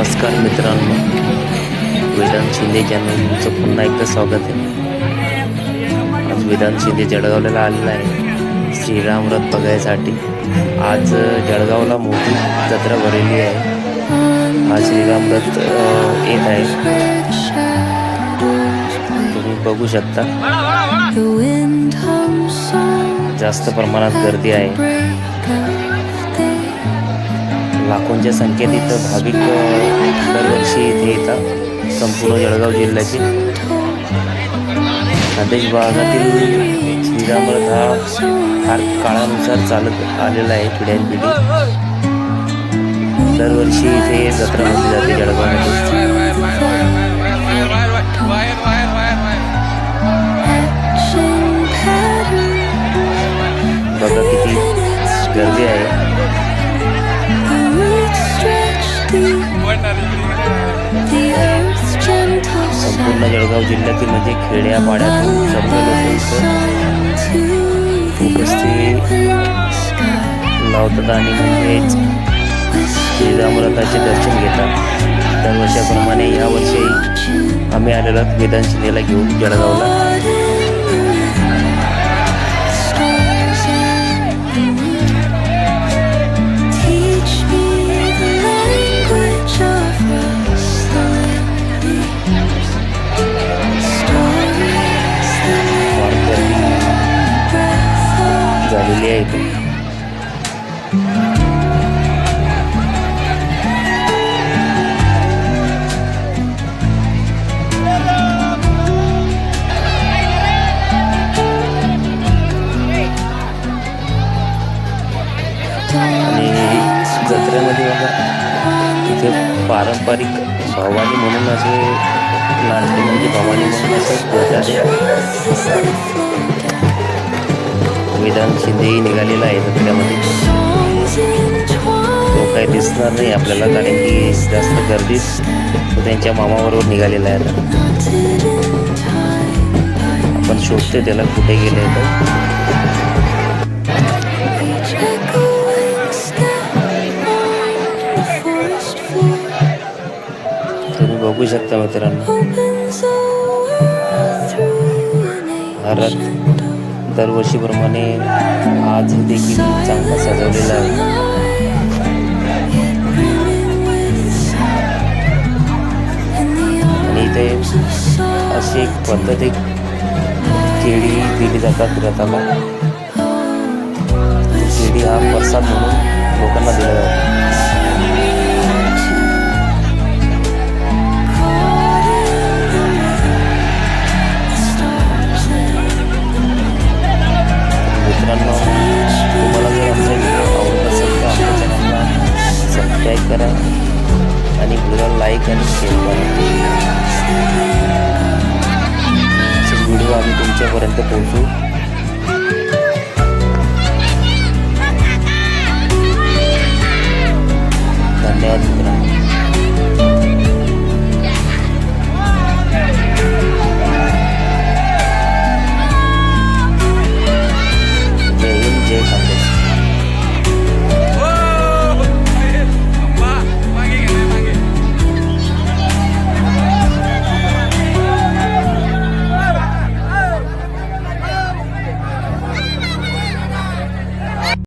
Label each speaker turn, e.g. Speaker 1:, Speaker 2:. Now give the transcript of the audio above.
Speaker 1: नमस्कार मित्रांनो, वेदांत शिंदे चॅनल तुमचं पुन्हा एकदा स्वागत आहे. आज वेदांत शिंदे जळगावला आलेला आहे श्रीराम रथ बघायसाठी. आज जळगावला मोठी जत्रा भरलेली आहे. आज श्रीराम रथ येत आहे, तुम्ही बघू शकता. जास्त प्रमाणात गर्दी आहे. लाखोंच्या संख्येत इथं भाविक दरवर्षी इथे येतात. संपूर्ण जळगाव जिल्ह्याचे खान्देश भागातील श्रीराम रथ हा फार काळानुसार चालत आलेला आहे. पिढ्यानपिढी दरवर्षी इथे जत्रा भरली जाते जळगावमध्ये. बघा किती गर्दी आहे. संपूर्ण जळगाव जिल्ह्यातील म्हणजे खेड्यापाड्यातून सर्व लोक उपस्थित लावतात आणि म्हणजेच श्रीराम रथाचे दर्शन घेतात. दरवर्षाप्रमाणे यावर्षी आम्ही आलेलो आहोत वेदांत शिंदेला घेऊन जळगावला. झालेली आहे इथे. आणि जत्रेमध्ये बघा इथे पारंपरिक भवानी म्हणून असे लाडके म्हणजे भवानी म्हणून असे वेदांत शिंदेही निघालेला आहे जत्रेमध्ये. तो काही दिसणार नाही आपल्याला, कारण की जास्त गर्दीत तो त्यांच्या मामाबरोबर निघालेला आहे. आपण शोधते त्याला कुठे गेले तर. तुम्ही बघू शकता मित्रांनो, हा रथ दरवर्षीप्रमाणे आज देखील चांगला सजवलेला आहे. आणि इथे अशी एक पद्धत, एक केळी दिली जातात रथाला. केळी हा प्रसाद म्हणून लोकांना दिला जातो. मित्रांनो, तुम्हाला जर आमचा व्हिडिओ आवडत असेल तर आमच्या चॅनलला सबस्क्राईब करा आणि व्हिडिओला लाईक आणि शेअर करा. असेच व्हिडिओ आम्ही तुमच्यापर्यंत पोहोचू.